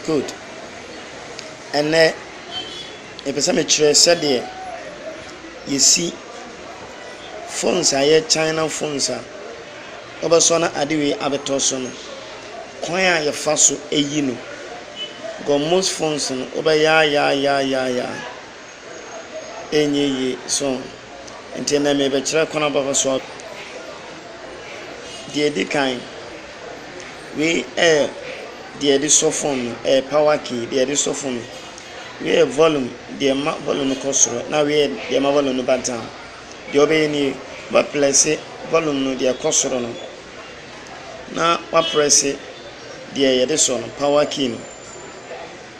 good. And then if some said there, you see phones are China phones are over sona adiwe abetosono. Kwaya ya faso eyino. Go most phones over ya. Enye so enti na me be kire kono baba so the kind we the sophone power key the sophone we volume the volume kosoro na we the volume no batan the obey ni ba place volume no the kosoro no na wa press the the so power key no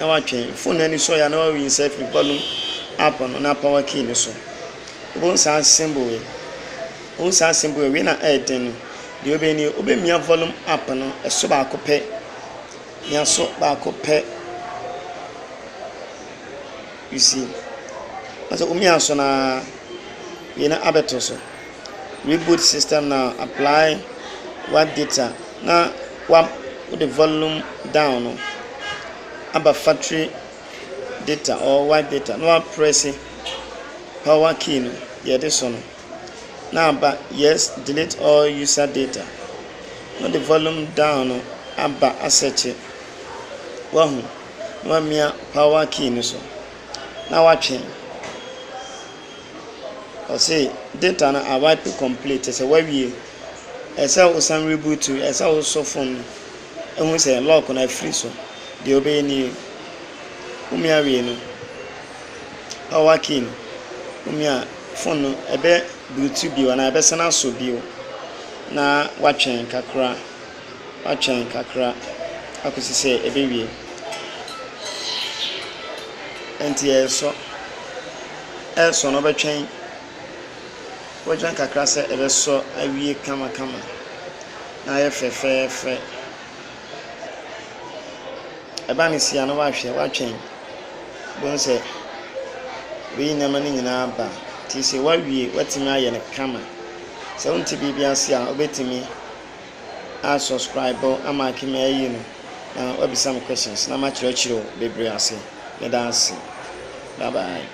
na wa twen phone ani so ya na wa win self volume up on na power key no so bonsa symbol we na den the obey ni obemia volume up no eso ba akopɛ nya so ba akopɛ you see so umia so na we na abeto so reboot system now apply what data na what the volume down no about factory data or what data no press power key no yeah this one now but yes delete all user data no the volume down no aba asset it wahu no mia power key no so now watch or say data na a wipe complete say where we esa o san reboot to esa o so phone e hu say lock na free so the obey ni umia we no power key no umia phone no ebe bluetooth bi wana ebe sana so bi na watchen kakra akosi say ebe wie enti eso no betwen wajan kakra say ebe so awie kama na ye fe eba ni sia no watchen bon say we na mani nyina ba ti say wawie watimi aye ne kama say unti bibia sia obetimi a subscribe ama kime ayi no na obi some questions na ma chiro bebre ase me dance bye bye.